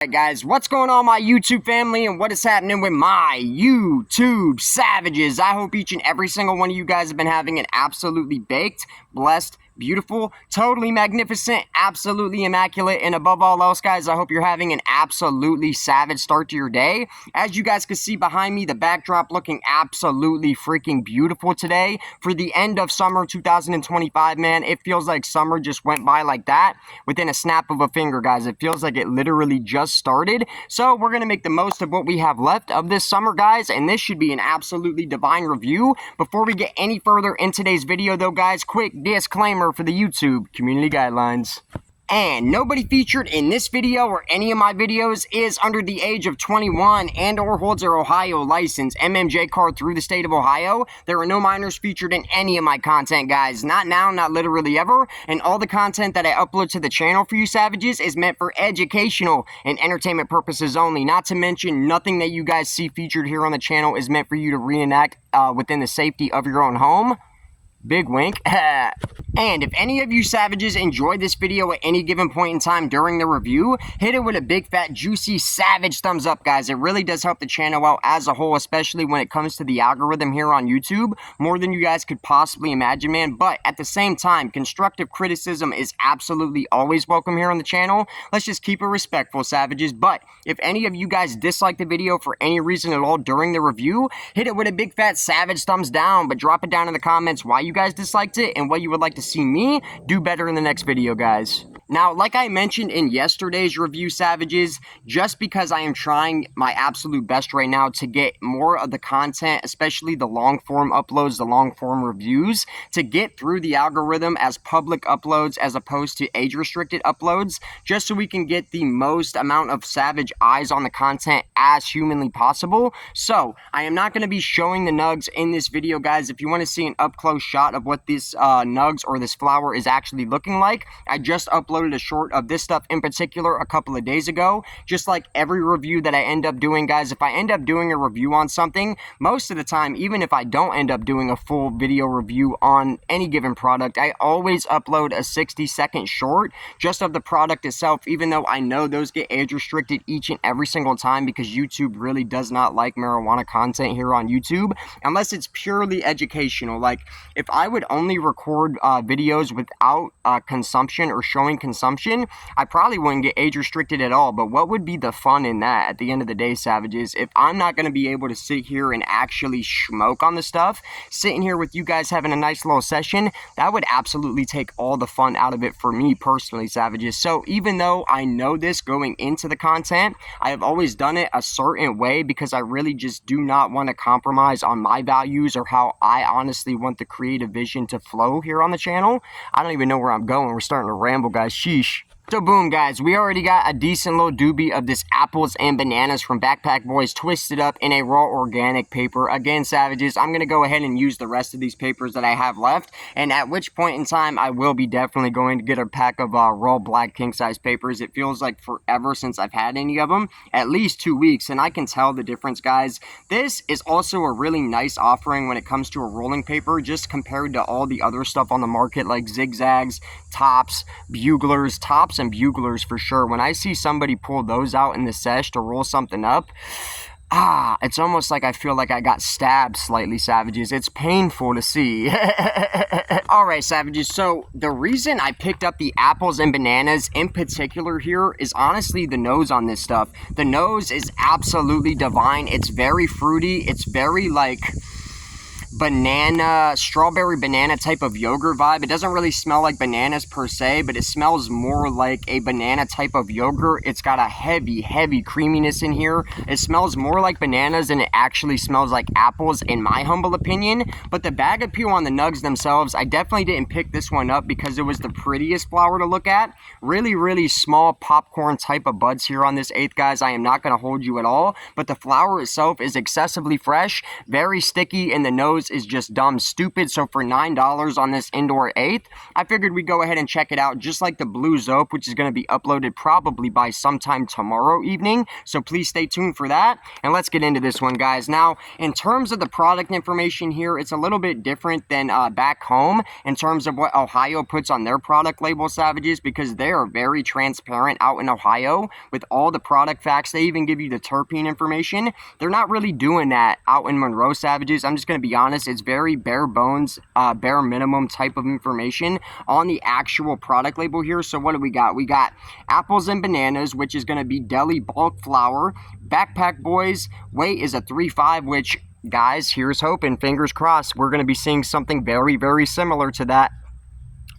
Alright guys, what's going on my YouTube family and what is happening with my YouTube savages? I hope each and every single one of you guys have been having an absolutely baked, blessed, beautiful, totally magnificent, absolutely immaculate, and above all else guys, I hope you're having an absolutely savage start to your day. As you guys can see behind me, the backdrop looking absolutely freaking beautiful today. For the end of summer 2025, man, it feels like summer just went by like that within a snap of a finger, guys. It feels like it literally just started. So we're going to make the most of what we have left of this summer, guys, and this should be an absolutely divine review. Before we get any further in today's video, though, guys, quick disclaimer for the YouTube community guidelines. And nobody featured in this video or any of my videos is under the age of 21 and or holds their Ohio license MMJ card through the state of Ohio. There are no minors featured in any of my content, guys. Not now, not literally ever. And all the content that I upload to the channel for you savages is meant for educational and entertainment purposes only. Not to mention, nothing that you guys see featured here on the channel is meant for you to reenact within the safety of your own home. Big wink. And if any of you savages enjoyed this video at any given point in time during the review, hit it with a big fat juicy savage thumbs up, guys. It really does help the channel out as a whole, especially when it comes to the algorithm here on YouTube, more than you guys could possibly imagine, man. But at the same time, constructive criticism is absolutely always welcome here on the channel. Let's just keep it respectful, savages. But if any of you guys dislike the video for any reason at all during the review, hit it with a big fat savage thumbs down, but drop it down in the comments why you guys disliked it and what you would like to see me do better in the next video, guys. Now, like I mentioned in yesterday's review, savages, just because I am trying my absolute best right now to get more of the content, especially the long form uploads, the long form reviews, to get through the algorithm as public uploads as opposed to age restricted uploads, just so we can get the most amount of savage eyes on the content as humanly possible. So I am not going to be showing the nugs in this video, guys. If you want to see an up close shot of what this nugs or this flower is actually looking like, I just uploaded a short of this stuff in particular a couple of days ago. Just like every review that I end up doing, guys, if I end up doing a review on something, most of the time, even if I don't end up doing a full video review on any given product, I always upload a 60-second short just of the product itself, even though I know those get age restricted each and every single time because YouTube really does not like marijuana content here on YouTube unless it's purely educational. Like if I would only record videos without consumption or showing consumption, I probably wouldn't get age restricted at all. But what would be the fun in that at the end of the day, savages, if I'm not going to be able to sit here and actually smoke on the stuff, sitting here with you guys having a nice little session? That would absolutely take all the fun out of it for me personally, savages. So even though I know this going into the content, I have always done it a certain way because I really just do not want to compromise on my values or how I honestly want the creative vision to flow here on the channel. I don't even know where I'm going. We're starting to ramble, guys. Sheesh. So boom, guys, we already got a decent little doobie of this apples and bananas from Backpack Boys twisted up in a raw organic paper. Again, savages, I'm going to go ahead and use the rest of these papers that I have left, and at which point in time I will be definitely going to get a pack of raw black king size papers. It feels like forever since I've had any of them, at least 2 weeks, and I can tell the difference, guys. This is also a really nice offering when it comes to a rolling paper, just compared to all the other stuff on the market like zigzags, tops, buglers, tops and buglers for sure. When I see somebody pull those out in the sesh to roll something up, it's almost like I feel like I got stabbed slightly, savages. It's painful to see. Alright, savages, so the reason I picked up the apples and bananas in particular here is honestly the nose on this stuff. The nose is absolutely divine. It's very fruity. It's very like banana, strawberry banana type of yogurt vibe. It doesn't really smell like bananas per se, but it smells more like a banana type of yogurt. It's got a heavy creaminess in here. It smells more like bananas than it actually smells like apples, in my humble opinion. But the bag appeal on the nugs themselves, I definitely didn't pick this one up because it was the prettiest flower to look at. Really small popcorn type of buds here on this eighth, guys. I am not going to hold you at all, but the flower itself is excessively fresh, very sticky, and the nose performance is just dumb stupid. So for $9 on this indoor eighth, I figured we'd go ahead and check it out, just like the blue Zope, which is going to be uploaded probably by sometime tomorrow evening. So please stay tuned for that. And let's get into this one, guys. Now, in terms of the product information here, it's a little bit different than back home in terms of what Ohio puts on their product label, Savages, because they are very transparent out in Ohio with all the product facts. They even give you the terpene information. They're not really doing that out in Monroe, Savages. I'm just going to be honest. It's very bare bones, bare minimum type of information on the actual product label here. So what do we got? We got apples and bananas, which is going to be deli bulk flour. Backpack Boys weight is a 3.5, which, guys, here's hoping, fingers crossed, we're going to be seeing something very, very similar to that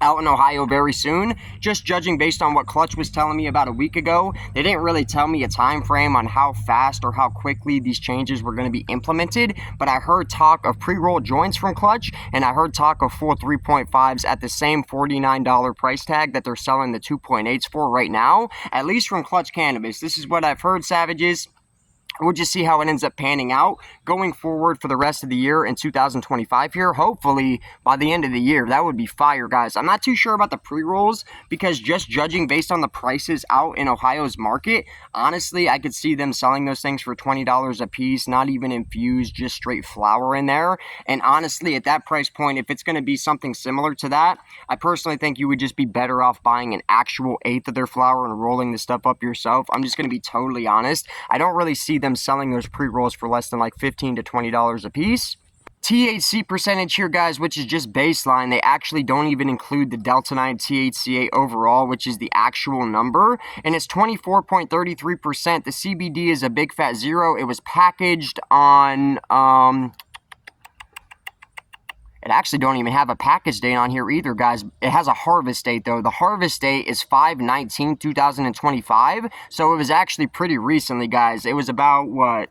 out in Ohio very soon. Just judging based on what Clutch was telling me about a week ago, they didn't really tell me a time frame on how fast or how quickly these changes were going to be implemented, but I heard talk of pre-roll joints from Clutch, and I heard talk of full 3.5s at the same $49 price tag that they're selling the 2.8s for right now, at least from Clutch Cannabis. This is what I've heard, Savages. We'll just see how it ends up panning out going forward for the rest of the year in 2025 here. Hopefully, by the end of the year, that would be fire, guys. I'm not too sure about the pre-rolls because just judging based on the prices out in Ohio's market, honestly, I could see them selling those things for $20 a piece, not even infused, just straight flour in there. And honestly, at that price point, if it's going to be something similar to that, I personally think you would just be better off buying an actual eighth of their flour and rolling the stuff up yourself. I'm just going to be totally honest. I don't really see them selling those pre-rolls for less than like $15 to $20 a piece. THC percentage here, guys, which is just baseline. They actually don't even include the Delta 9 THCA overall, which is the actual number, and it's 24.33%. The CBD is a big fat 0. It was packaged on it actually don't even have a package date on here either, guys. It has a harvest date, though. The harvest date is 5/19/2025, so it was actually pretty recently, guys. It was about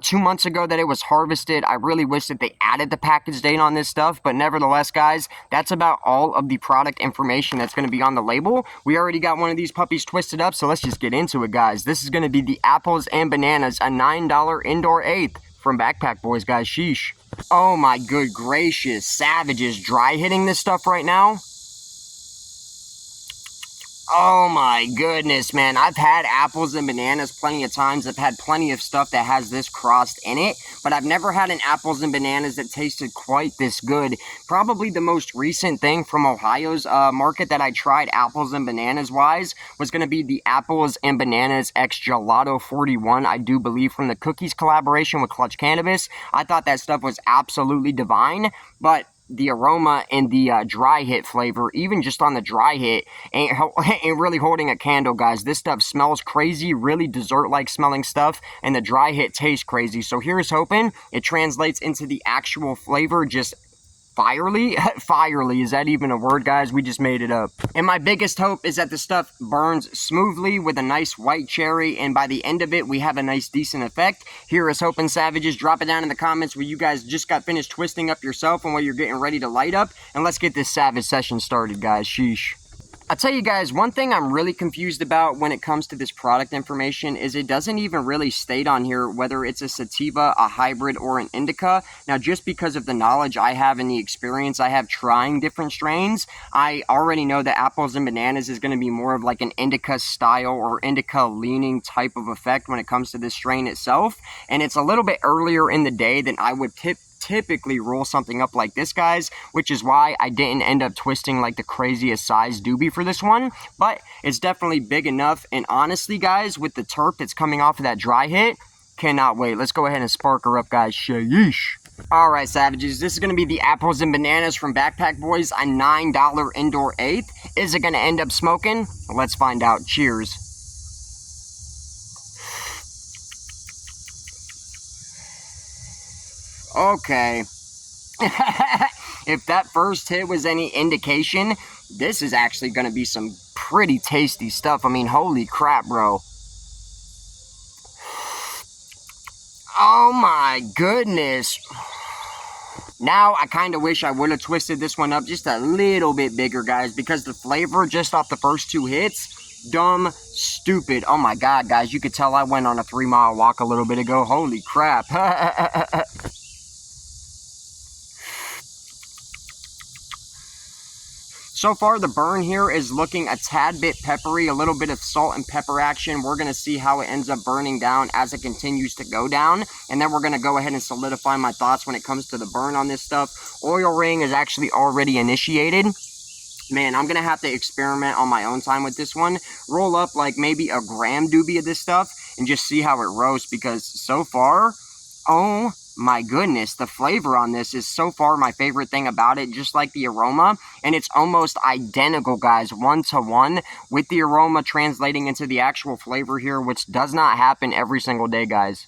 2 months ago that it was harvested. I really wish that they added the package date on this stuff, but nevertheless, guys, that's about all of the product information that's going to be on the label. We already got one of these puppies twisted up, so let's just get into it, guys. This is going to be the apples and bananas, a $9 indoor eighth from Backpack Boys, guys. Sheesh. Oh my good gracious, Savages dry hitting this stuff right now. Oh my goodness, man. I've had apples and bananas plenty of times. I've had plenty of stuff that has this crossed in it, but I've never had an apples and bananas that tasted quite this good. Probably the most recent thing from Ohio's market that I tried apples and bananas wise was going to be the apples and bananas X Gelato 41, I do believe, from the Cookies collaboration with Clutch Cannabis. I thought that stuff was absolutely divine, but the aroma and the dry hit flavor, even just on the dry hit, ain't really holding a candle, guys. This stuff smells crazy, really dessert-like smelling stuff, and the dry hit tastes crazy. So here's hoping it translates into the actual flavor just firely. Firely, is that even a word, guys? We just made it up. And my biggest hope is that the stuff burns smoothly with a nice white cherry, and by the end of it, we have a nice decent effect. Here is hoping, Savages. Drop it down in the comments where you guys just got finished twisting up yourself and where you're getting ready to light up, and let's get this Savage session started, guys. Sheesh. I'll tell you guys, one thing I'm really confused about when it comes to this product information is it doesn't even really state on here whether it's a sativa, a hybrid, or an indica. Now, just because of the knowledge I have and the experience I have trying different strains, I already know that apples and bananas is going to be more of like an indica style or indica leaning type of effect when it comes to this strain itself. And it's a little bit earlier in the day than I would typically roll something up like this, guys, which is why I didn't end up twisting like the craziest size doobie for this one, but it's definitely big enough. And honestly, guys, with the terp that's coming off of that dry hit, cannot wait. Let's go ahead and spark her up, guys. Sheesh. All right, Savages, this is going to be the apples and bananas from Backpack Boys, a $9 indoor eighth. Is it going to end up smoking? Let's find out. Cheers. Okay. If that first hit was any indication, this is actually going to be some pretty tasty stuff. I mean, holy crap, bro. Oh my goodness. Now, I kind of wish I would have twisted this one up just a little bit bigger, guys, because the flavor just off the first two hits, dumb stupid. Oh my god, guys, you could tell I went on a 3-mile walk a little bit ago. Holy crap. So far, the burn here is looking a tad bit peppery, a little bit of salt and pepper action. We're going to see how it ends up burning down as it continues to go down. And then we're going to go ahead and solidify my thoughts when it comes to the burn on this stuff. Oil ring is actually already initiated. Man, I'm going to have to experiment on my own time with this one. Roll up like maybe a gram doobie of this stuff and just see how it roasts, because so far, oh my goodness, the flavor on this is so far my favorite thing about it, just like the aroma. And it's almost identical, guys, 1-to-1 with the aroma translating into the actual flavor here, which does not happen every single day, guys.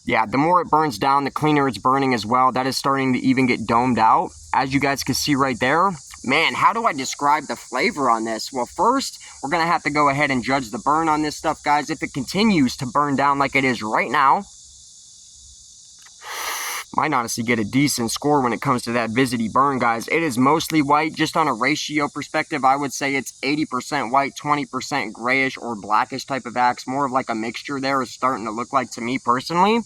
Yeah, the more it burns down, the cleaner it's burning as well. That is starting to even get domed out, as you guys can see right there. Man, how do I describe the flavor on this? Well, first, we're going to have to go ahead and judge the burn on this stuff, guys. If it continues to burn down like it is right now, might honestly get a decent score when it comes to that visity burn, guys. It is mostly white. Just on a ratio perspective, I would say it's 80% white, 20% grayish or blackish type of axe. More of like a mixture there is starting to look like to me personally,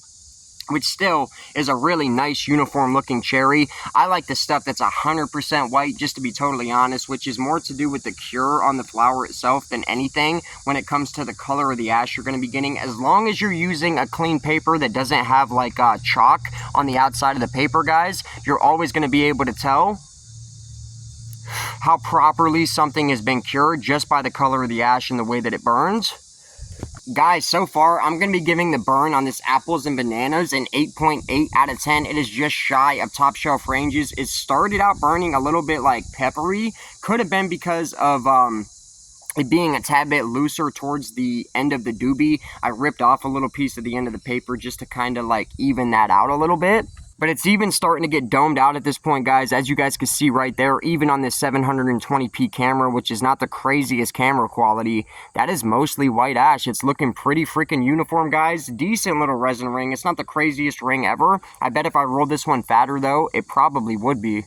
which still is a really nice uniform looking cherry. I like the stuff that's 100% white, just to be totally honest, which is more to do with the cure on the flower itself than anything when it comes to the color of the ash you're going to be getting. As long as you're using a clean paper that doesn't have like chalk on the outside of the paper, guys, you're always going to be able to tell how properly something has been cured just by the color of the ash and the way that it burns. Guys, so far, I'm going to be giving the burn on this apples and bananas an 8.8 out of 10. It is just shy of top shelf ranges. It started out burning a little bit like peppery. Could have been because of it being a tad bit looser towards the end of the doobie. I ripped off a little piece of the end of the paper just to kind of like even that out a little bit. But it's even starting to get domed out at this point, guys, as you guys can see right there, even on this 720p camera, which is not the craziest camera quality. That is mostly white ash. It's looking pretty freaking uniform, guys. Decent little resin ring. It's not the craziest ring ever. I bet if I rolled this one fatter, though, it probably would be.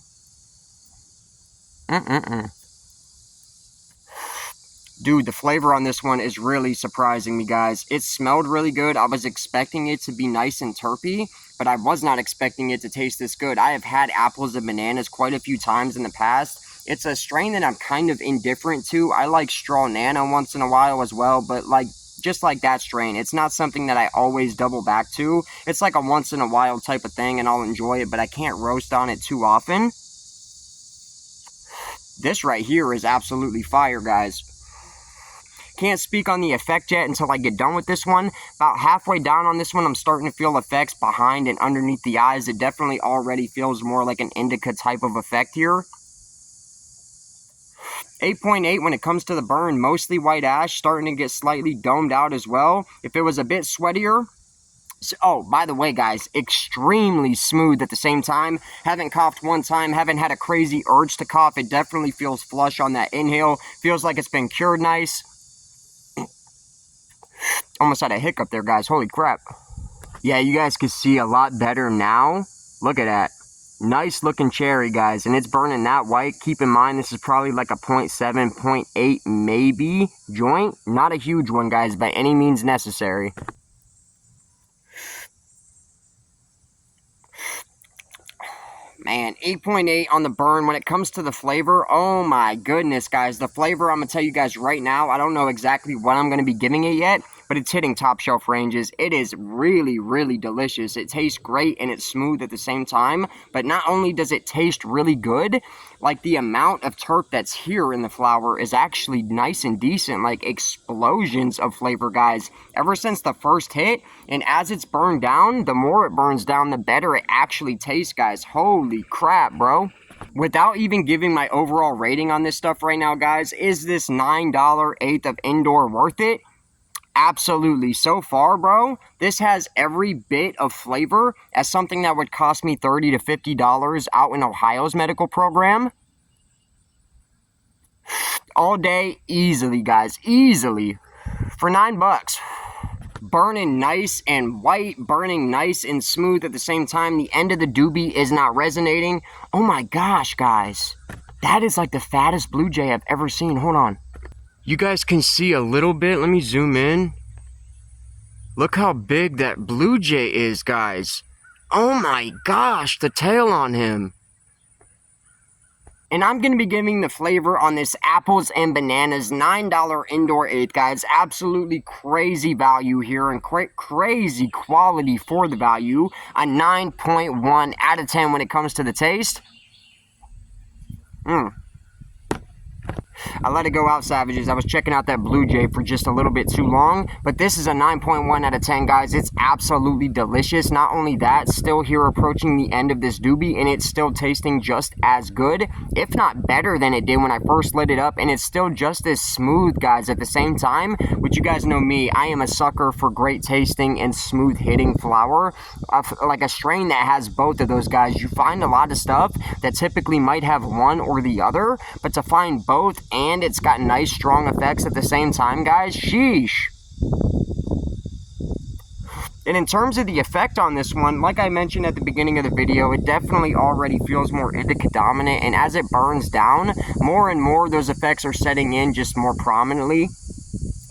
Dude, the flavor on this one is really surprising me, guys. It smelled really good. I was expecting it to be nice and terpy, but I was not expecting it to taste this good. I have had apples and bananas quite a few times in the past. It's a strain that I'm kind of indifferent to. I like straw nano once in a while as well, but like just like that strain, it's not something that I always double back to. It's like a once in a while type of thing, and I'll enjoy it, but I can't roast on it too often. This right here is absolutely fire, guys. Can't speak on the effect yet until I get done with this one. About halfway down on this one, I'm starting to feel effects behind and underneath the eyes. It definitely already feels more like an indica type of effect here. 8.8 when it comes to the burn, mostly white ash, starting to get slightly domed out as well. If it was a bit sweatier, oh, by the way, guys, extremely smooth at the same time. Haven't coughed one time, haven't had a crazy urge to cough. It definitely feels flush on that inhale. Feels like it's been cured nice. Almost had a hiccup there, guys. Holy crap. Yeah, you guys can see a lot better now. Look at that. Nice looking cherry, guys. And it's burning that white. Keep in mind, this is probably like a 0.7, 0.8 maybe joint. Not a huge one, guys, by any means necessary. Man, 8.8 on the burn. When it comes to the flavor, oh my goodness, guys. The flavor, I'm going to tell you guys right now, I don't know exactly what I'm going to be giving it yet, but it's hitting top shelf ranges. It is really, really delicious. It tastes great and it's smooth at the same time, but not only does it taste really good, like the amount of terp that's here in the flower is actually nice and decent, like explosions of flavor, guys. Ever since the first hit, and as it's burned down, the more it burns down, the better it actually tastes, guys. Holy crap, bro. Without even giving my overall rating on this stuff right now, guys, is this $9 eighth of indoor worth it? Absolutely. So far, bro, this has every bit of flavor as something that would cost me $30 to $50 out in Ohio's medical program. All day, easily, guys, easily. For $9. Burning nice and white, burning nice and smooth at the same time. The end of the doobie is not resonating. Oh my gosh, guys. That is like the fattest blue jay I've ever seen. Hold on. You guys can see a little bit. Let me zoom in. Look how big that blue jay is, guys. Oh my gosh, the tail on him. And I'm going to be giving the flavor on this apples and bananas $9 indoor eighth, guys. Absolutely crazy value here and crazy quality for the value. A 9.1 out of 10 when it comes to the taste. I let it go out, Savages. I was checking out that Blue Jay for just a little bit too long, but this is a 9.1 out of 10, guys. It's absolutely delicious. Not only that, still here approaching the end of this doobie, and it's still tasting just as good, if not better than it did when I first lit it up, and it's still just as smooth, guys, at the same time. Which you guys know me, I am a sucker for great tasting and smooth hitting flower. Like a strain that has both of those, guys. You find a lot of stuff that typically might have one or the other, but to find both and it's got nice strong effects at the same time, guys, sheesh. And in terms of the effect on this one, like I mentioned at the beginning of the video, it definitely already feels more indica dominant, and as it burns down, more and more those effects are setting in just more prominently.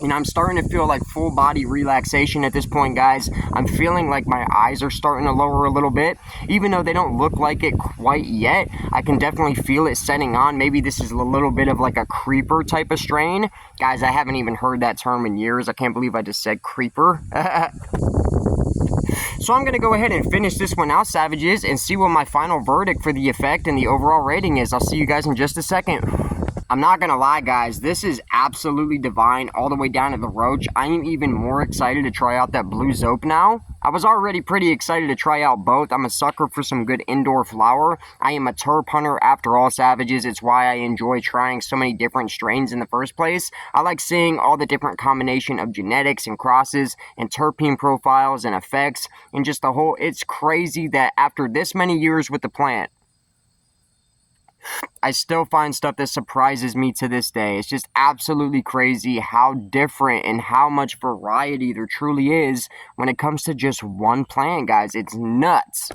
And I'm starting to feel like full body relaxation at this point, guys. I'm feeling like my eyes are starting to lower a little bit. Even though they don't look like it quite yet, I can definitely feel it setting on. Maybe this is a little bit of like a creeper type of strain. Guys, I haven't even heard that term in years. I can't believe I just said creeper. So I'm going to go ahead and finish this one out, Savages, and see what my final verdict for the effect and the overall rating is. I'll see you guys in just a second. I'm not gonna lie, guys, this is absolutely divine all the way down to the roach. I am even more excited to try out that blue zope now. I was already pretty excited to try out both. I'm a sucker for some good indoor flower. I am a terp hunter after all, Savages. It's why I enjoy trying so many different strains in the first place. I like seeing all the different combination of genetics and crosses and terpene profiles and effects and just the whole, it's crazy that after this many years with the plant, I still find stuff that surprises me to this day. It's just absolutely crazy how different and how much variety there truly is when it comes to just one plant, guys. It's nuts.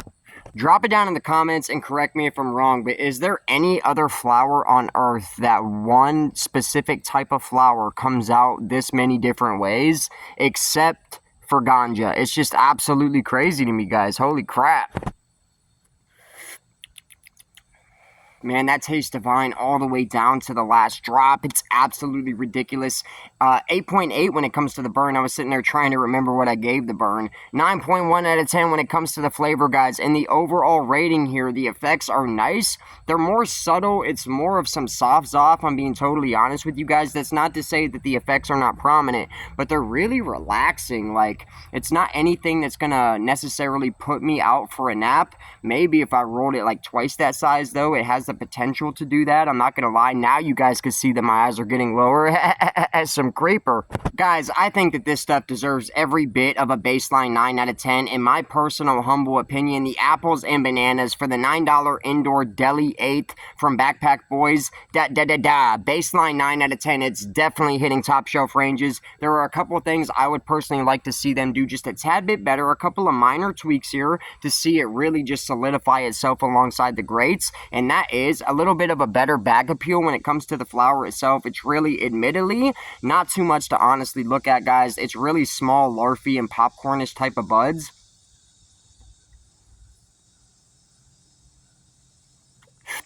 Drop it down in the comments and correct me if I'm wrong, but is there any other flower on earth that one specific type of flower comes out this many different ways except for ganja? It's just absolutely crazy to me, guys. Holy crap. Man, that tastes divine all the way down to the last drop. It's absolutely ridiculous. 8.8 when it comes to the burn. I was sitting there trying to remember what I gave the burn. 9.1 out of 10 when it comes to the flavor, guys. And the overall rating here, the effects are nice. They're more subtle. It's more of some softs off, I'm being totally honest with you guys. That's not to say that the effects are not prominent, but they're really relaxing. Like, it's not anything that's going to necessarily put me out for a nap. Maybe if I rolled it like twice that size, though, it has the potential to do that. I'm not gonna lie, now you guys can see that my eyes are getting lower as some creeper. Guys, I think that this stuff deserves every bit of a baseline 9 out of 10. In my personal humble opinion, the apples and bananas for the $9 indoor deli 8th from Backpack Boys, baseline 9 out of 10. It's definitely hitting top shelf ranges. There are a couple of things I would personally like to see them do just a tad bit better, a couple of minor tweaks here to see it really just solidify itself alongside the greats, and that is a little bit of a better bag appeal when it comes to the flower itself. It's really, admittedly, not too much to honestly look at, guys. It's really small, larfy, and popcornish type of buds.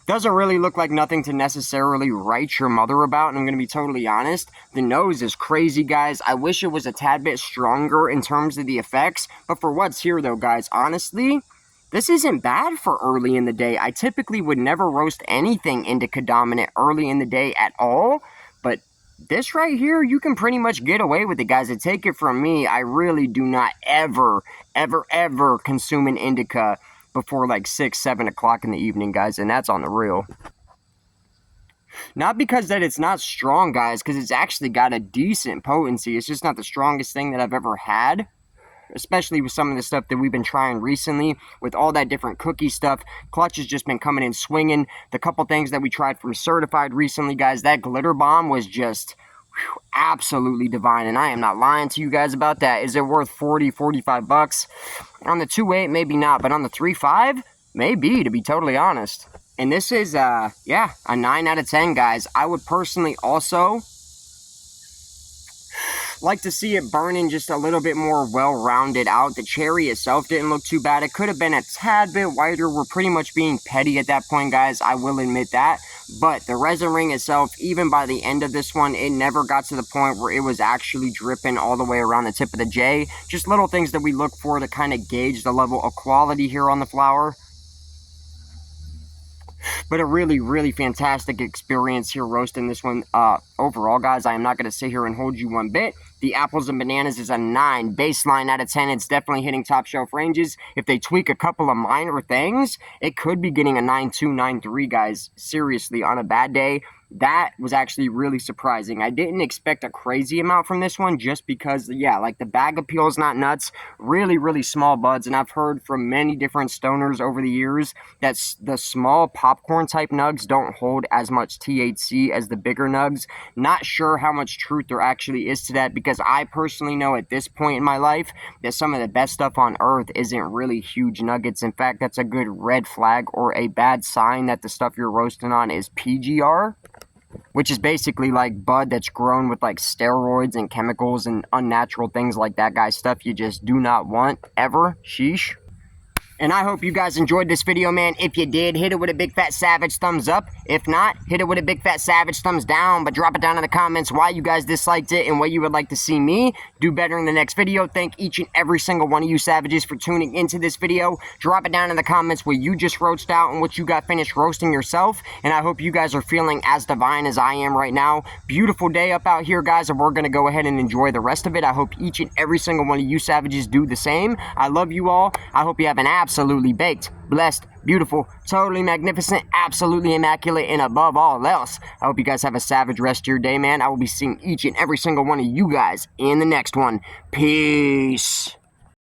Doesn't really look like nothing to necessarily write your mother about, and I'm going to be totally honest. The nose is crazy, guys. I wish it was a tad bit stronger in terms of the effects, but for what's here, though, guys, honestly, this isn't bad for early in the day. I typically would never roast anything indica dominant early in the day at all, but this right here, you can pretty much get away with it, guys. And take it from me, I really do not ever consume an indica before like 6, 7 o'clock in the evening, guys, and that's on the real. Not because that it's not strong, guys, because it's actually got a decent potency. It's just not the strongest thing that I've ever had, especially with some of the stuff that we've been trying recently with all that different cookie stuff. Clutch has just been coming in swinging. The couple things that we tried from Certified recently, guys, that glitter bomb was just absolutely divine, and I am not lying to you guys about that. Is it worth 40, 45 bucks? On the 2.8, maybe not, but on the 3.5, maybe, to be totally honest. And this is, yeah, a 9 out of 10, guys. I would personally also like to see it burning just a little bit more well-rounded out. The cherry itself didn't look too bad. It could have been a tad bit whiter. We're pretty much being petty at that point, guys. I will admit that. But the resin ring itself, even by the end of this one, it never got to the point where it was actually dripping all the way around the tip of the J. Just little things that we look for to kind of gauge the level of quality here on the flower. But a really, really fantastic experience here roasting this one. Overall, guys, I am not going to sit here and hold you one bit. The apples and bananas is a 9 baseline out of 10. It's definitely hitting top shelf ranges. If they tweak a couple of minor things, it could be getting a 9.2, 9.3, guys. Seriously, on a bad day, that was actually really surprising. I didn't expect a crazy amount from this one just because, yeah, like the bag appeal is not nuts. Really, really small buds. And I've heard from many different stoners over the years that the small popcorn type nugs don't hold as much THC as the bigger nugs. Not sure how much truth there actually is to that, because I personally know at this point in my life that some of the best stuff on earth isn't really huge nuggets. In fact, that's a good red flag or a bad sign that the stuff you're roasting on is PGR, which is basically like bud that's grown with like steroids and chemicals and unnatural things like that, guys. Stuff you just do not want ever. Sheesh. And I hope you guys enjoyed this video, man. If you did, hit it with a big fat savage thumbs up. If not, hit it with a big fat savage thumbs down. But drop it down in the comments why you guys disliked it and what you would like to see me do better in the next video. Thank each and every single one of you savages for tuning into this video. Drop it down in the comments what you just roasted out and what you got finished roasting yourself. And I hope you guys are feeling as divine as I am right now. Beautiful day up out here, guys, and we're going to go ahead and enjoy the rest of it. I hope each and every single one of you savages do the same. I love you all. I hope you have an absolutely baked, blessed, beautiful, totally magnificent, absolutely immaculate, and above all else, I hope you guys have a savage rest of your day, man. I will be seeing each and every single one of you guys in the next one. Peace.